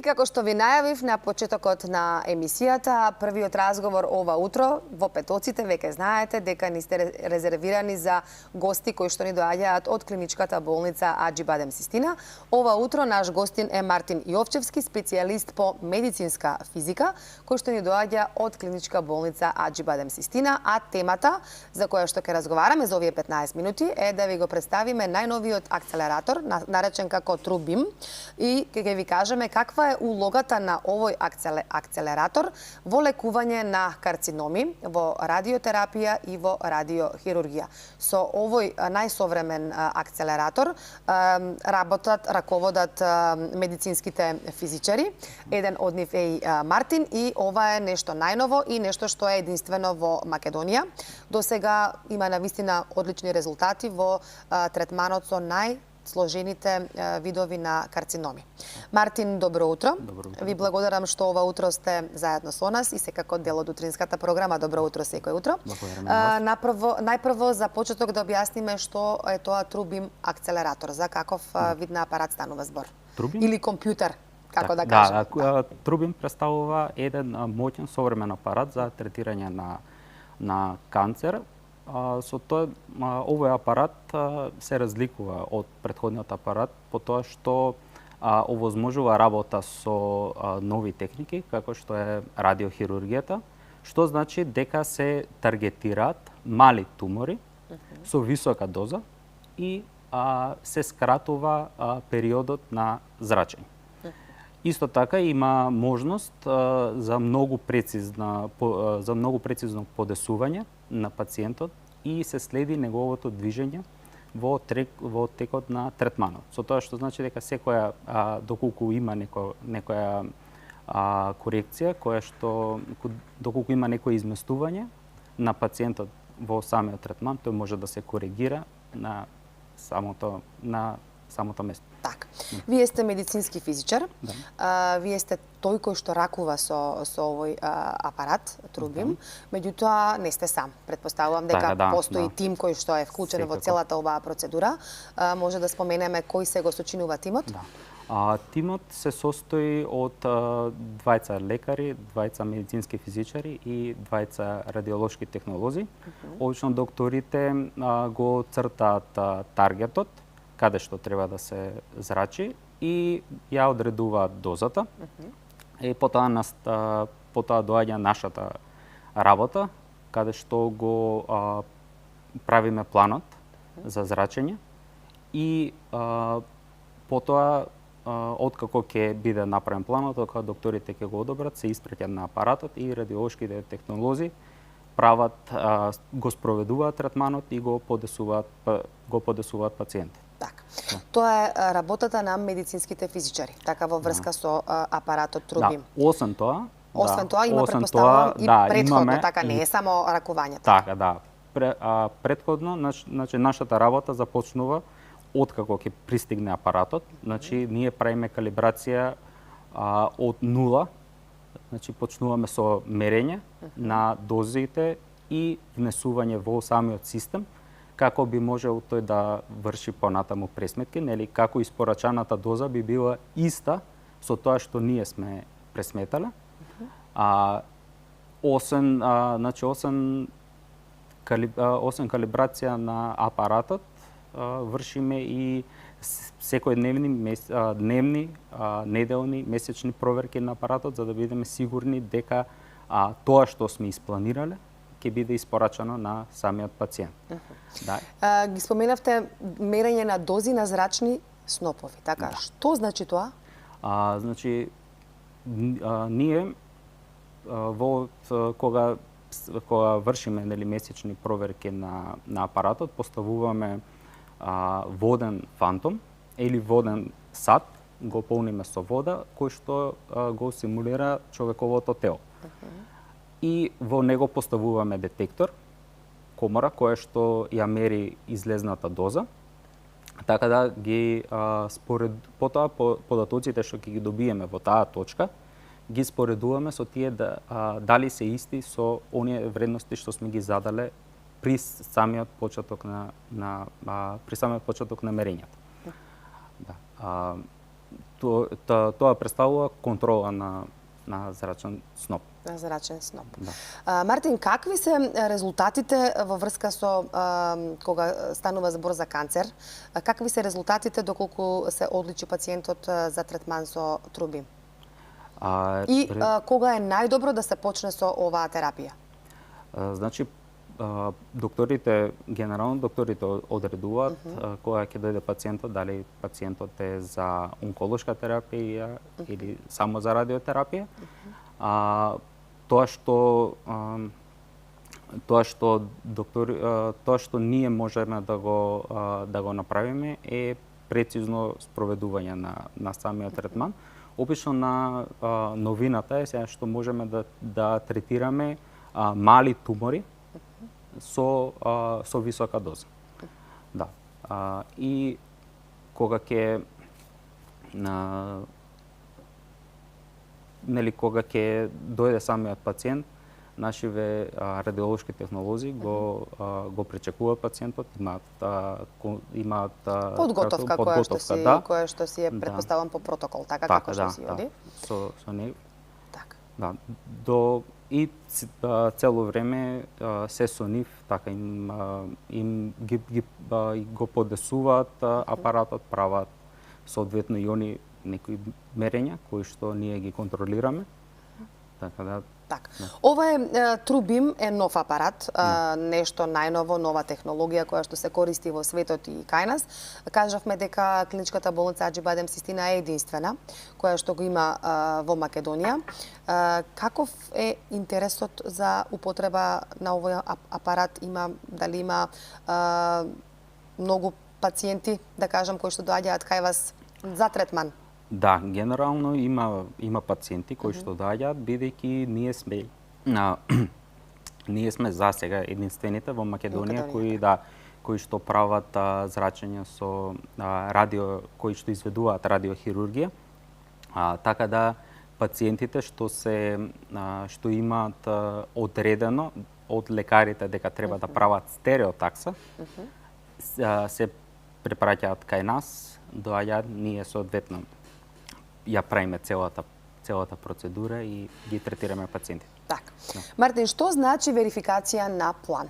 И како што ви најавив на почетокот на емисијата, првиот разговор ова утро во Петоците, веќе знаете дека ни сте резервирани за гости кои што ни доаѓаат од клиничката болница Аџи-Бадем Систина. Ова утро наш гостин е Мартин Јовчевски, специјалист по медицинска физика, кој што ни доаѓа од клиничка болница Аџи-Бадем Систина, а темата за која што ќе разговараме за овие 15 минути е да ви го представиме најновиот акцелератор, наречен како TrueBeam, и ќе ви кажеме каква е улогата на овој акцелератор во лекување на карциноми, во радиотерапија и во радиохирургија. Со овој најсовремен акцелератор раководат медицинските физичари. Еден од нив е и Мартин, и ова е нешто најново и нешто што е единствено во Македонија. До сега има навистина одлични резултати во третманот со сложените видови на карциноми. Мартин, добро утро. Добро утро. Ви благодарам што ова утро сте заедно со нас и секако дел од утринската програма. Добро утро секој утро. Најпрво за почеток да објасниме што е тоа TrueBeam акцелератор, за каков вид на апарат станува збор. TrueBeam? Или компјутер, како да кажеме. TrueBeam представува еден моќен современ апарат за третирање на канцер. Со тоа, овој апарат се разликува од претходниот апарат по тоа што овозможува работа со нови техники, како што е радиохирургијата, што значи дека се таргетираат мали тумори со висока доза и се скратува периодот на зрачење. Исто така има можност за многу прецизно подесување на пациентот и се следи неговото движење во текот на третманот. Со тоа што значи дека секоја доколку има некоја корекција, доколку има некое изместување на пациентот во самиот третман, тој може да се коригира на самото место. Така. Вие сте медицински физичар. Да. Вие сте тој кој што ракува со овој апарат, TrueBeam. Меѓутоа, не сте сам. Предпоставувам дека постои тим кој што е вклучен во целата оваа процедура. Може да споменеме кој се го сочинува тимот? Да. Тимот се состои од двајца лекари, двајца медицински физичари и двајца радиолошки технолози. Обично докторите го цртаат таргетот, каде што треба да се зрачи, и ја одредуваат дозата. И потоа доаѓа нашата работа, каде што го правиме планот за зрачење и потоа откако ќе биде направен планот, кога докторите ќе го одобрат, се испраќа на апаратот и радиолошките технолози го спроведуваат третманот и го подесуваат пациентот. Така. Тоа е работата на медицинските физичари, така во врска со апаратот TrueBeam. Освен тоа има предпоставувам и претходно, така не е само ракувањето. Така, да. Претходно, значи нашата работа започнува откако ќе пристигне апаратот. Значи ние правиме калибрација од нула. Значи почнуваме со мерење на дозите и внесување во самиот систем, како би можел тој да врши понатаму пресметки, нели, како испорачаната доза би била иста со тоа што ние сме пресметале. Освен калибрација на апаратот, вршиме и секојдневни, неделни, месечни проверки на апаратот, за да бидеме сигурни дека тоа што сме испланирале ќе биде испорачано на самиот пациент. Ги споменавте мерење на дози на зрачни снопови, така? Да. Што значи тоа? Значи, ние кога вршиме месечни проверки на апаратот, поставуваме воден фантом или воден сат, го полниме со вода, кој што го симулира човековото тело. И во него поставуваме детектор, комора, која што ја мери излезната доза, така да ги потоа податоците што ќе ги добиеме во таа точка, ги споредуваме со тие дали се исти со оние вредности што сме ги задале при самиот почеток на мерењето. Да. тоа представува контрола на зрачен сноп. На зрачен сноп. Да. Мартин, какви се резултатите во врска со кога станува збор за канцер? Какви се резултатите доколку се одличи пациентот за третман со труби? Кога е најдобро да се почне со оваа терапија? Значи, генерално докторите одредуваат кога ќе дојде пациентот, дали пациентот е за онколошка терапија или само за радиотерапија. Тоа што ние можеме да го направиме е прецизно спроведување на самиот третман. Опишно на новината е сега што можеме да третираме мали тумори со висока доза. Да. И кога ќе дојде самиот пациент, нашиве радиолошки технолози го пречекуваат пациентот, имаат подготовка која што си е претпоставам по протокол, така како што си оди. Со него. Така. Да, и цело време се со нив така им го подесуваат апаратот, прават соодветно и они некои мерења кои што ние ги контролираме. Така да. Така. Ова е TrueBeam е нов апарат, нешто најново, нова технологија која што се користи во светот и кај нас. Кажавме дека клиничката болница Аџи-Бадем Систина е единствена која што го има во Македонија. Каков е интересот за употреба на овој апарат? Дали има многу пациенти, да кажам, кои што доаѓаат кај вас за третман? Да, генерално има пациенти кои што доаѓаат, бидејќи ние сме за сега единствените во Македонија кои што прават зрачење со кои што изведуваат радиохирургија. Така да пациентите што имаат одредено од лекарите дека треба да прават стереотакса, се препраќаат кај нас, доаѓаат, ние соодветно ја правиме целата процедура и ги третираме пациентите. Така. Мартин, што значи верификација на план?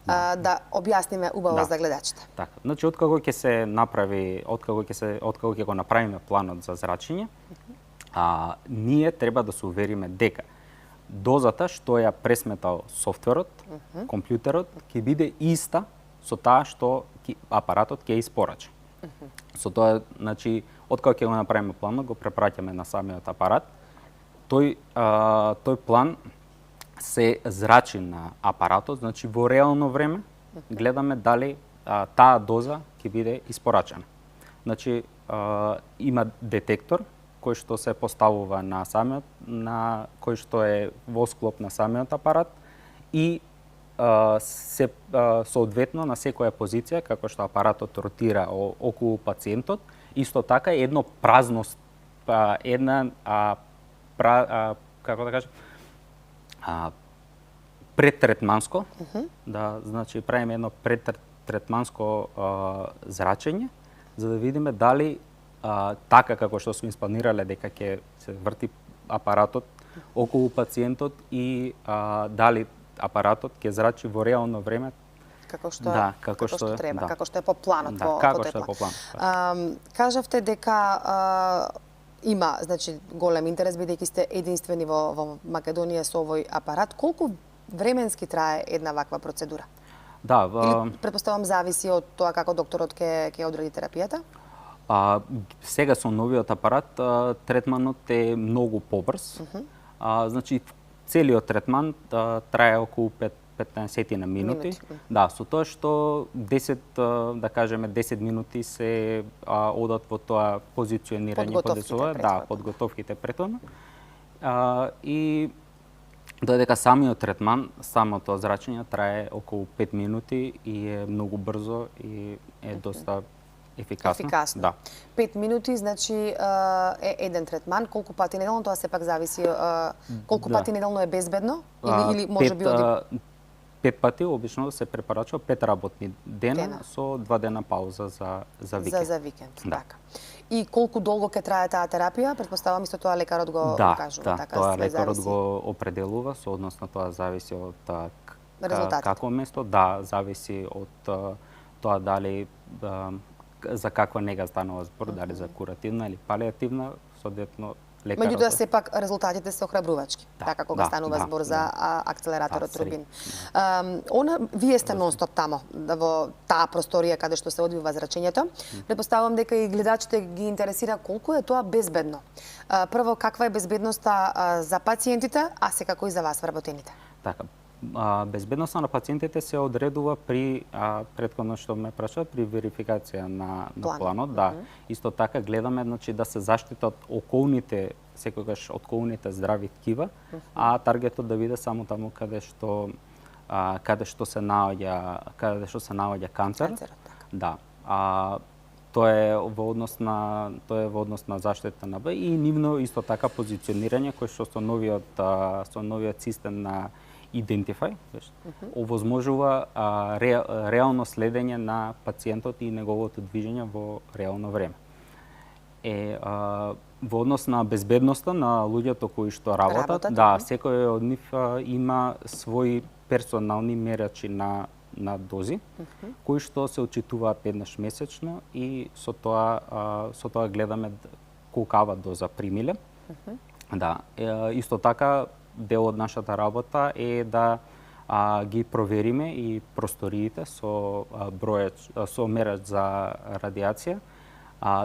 Да објасниме убаво за гледачите. Така. Значи, откако ќе го направиме планот за зрачење, ние треба да се увериме дека дозата што ја пресметал софтверот, компјутерот, ќе биде иста со таа што апаратот ќе испорача. Со тоа, значи, откако ќе го направиме планот, го препраќаме на самиот апарат. Тој план се зрачи на апаратот, значи во реално време гледаме дали таа доза ќе биде испорачена. Значи, има детектор кој што се поставува кој што е во склоп на самиот апарат и соодветно на секоја позиција, како што апаратот ротира околу пациентот, исто така едно празно, како да кажам, предтретманско, да, значи правиме едно предтретманско зрачење, за да видиме дали така како што сме испланирале дека ќе се врти апаратот околу пациентот и дали апаратот ќе зрачи во реално време како што треба, како што е по планот. Како што е по планот. Кажавте дека има, значи, голем интерес бидејќи сте единствени во Македонија со овој апарат. Колку временски трае една ваква процедура? Да, или претпоставам зависи од тоа како докторот ќе одреди терапијата? Сега со новиот апарат третманот е многу побрз. Значи целиот третман трае околу 15 на минути. Да, со тоа што 10 минути се одат во тоа позиционирање, подготовките претhodно. И додека самиот третман, самото зрачење трае околу 5 минути и е многу брзо и е доста ефикасно. Да. 5 минути, значи е еден третман. Колку пати неделно, тоа сепак зависи колку пати неделно е безбедно или може би 5 пати обично се препорачува 5 работни дена со 2 дена пауза за викенд. За викенд, да. Така. И колку долго ќе трае таа терапија? Претпоставам исто тоа лекарот го кажува. Да, тоа лекарот го определува, соодносно тоа зависи од како место, да, зависи од тоа дали за каква нега станува збор, дали за куративна или палиативна, соодветно лекарот. Меѓутоа сепак резултатите се охрабрувачки, така кога станува збор за акцелераторот Рубин. Вие сте нон-стоп тамо, во таа просторија каде што се одвива зрачењето. Предпоставувам дека и гледачите ги интересира колку е тоа безбедно. Прво, каква е безбедноста за пациентите, а секако и за вас вработените? Така, безбедноста на пациентите се одредува при претходно што ме прашува, при верификација на планот. Да, исто така гледаме да се заштитат околните, секогаш околните здрави ткива, а таргетот да биде само таму каде што се наоѓа канцер. Да. Тоа е во однос на заштита на Б и нивно исто така позиционирање кој што со новиот систем на Identify овозможува реално следење на пациентот и неговото движење во реално време. Во однос на безбедноста на луѓето кои што работат, да, секој од нив има своји персонални мерачи на дози, кои што се отчитуваат еднаш месечно и со тоа гледаме колкава доза примиле. Да, исто така дел од нашата работа е да ги провериме и просториите со мерач за радиација,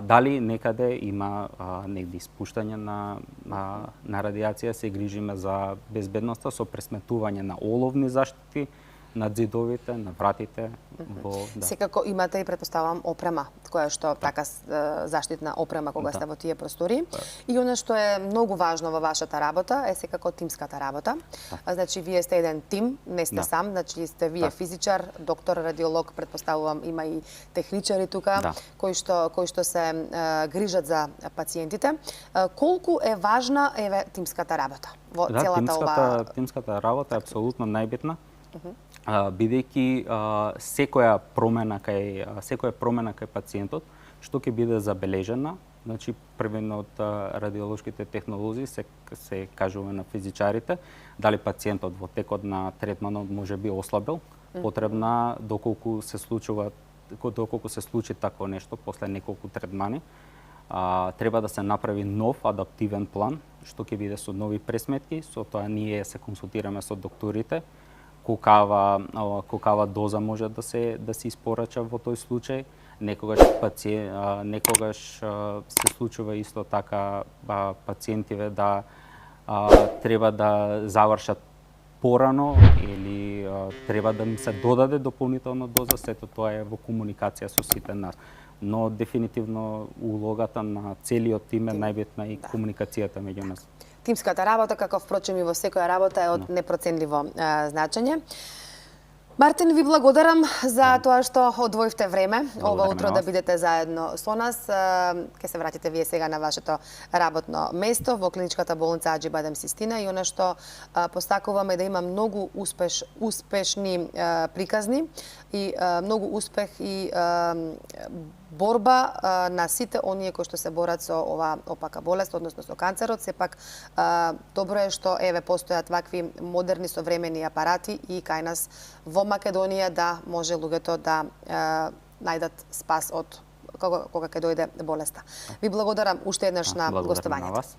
дали некаде има негде испуштање на радиација, се грижиме за безбедноста со пресметување на оловни заштити на ѕидовите, на вратите. Секако имате и претпоставувам опрема, која што така заштитна опрема кога сте во тие простори. И она што е многу важно во вашата работа е секако тимската работа. Значи вие сте еден тим, не сте сам, значи сте вие физичар, доктор, радиолог, претпоставувам има и техничари тука кои што се грижат за пациентите. Колку е важна тимската работа во целата ова? Тимската работа е апсолутно најбитна. Бидејќи секоја промена кај пациентот што ќе биде забележена, значи првено од радиолошките технолози се кажува на физичарите, дали пациентот во текот на третманот може би ослабел, потребна доколку се случи такво нешто после неколку третмани, треба да се направи нов адаптивен план што ќе биде со нови пресметки, со тоа ние се консултираме со докторите колкава доза може да се испорача во тој случај. Некогаш се случува исто така пациентиве да треба да завршат порано или треба да им се додаде дополнителна доза, сето тоа е во комуникација со сите нас. Но дефинитивно улогата на целиот тим е најбитна и комуникацијата меѓу нас. Тимската работа, како впрочем и во секоја работа, е од непроценливо значење. Мартин, ви благодарам за тоа што одвоивте време ова утро да бидете заедно со нас. Ке се вратите вие сега на вашето работно место во клиничката болница Аџи Бадем Систина и она што постакуваме да има многу успешни приказни и многу успех и борба на сите оние кои што се борат со ова опака болест, односно со канцерот. Сепак добро е што постојат вакви модерни современи апарати и кај нас во Македонија да може луѓето да најдат спас од кога ќе дојде болеста. Ви благодарам уште еднаш на гостувањето.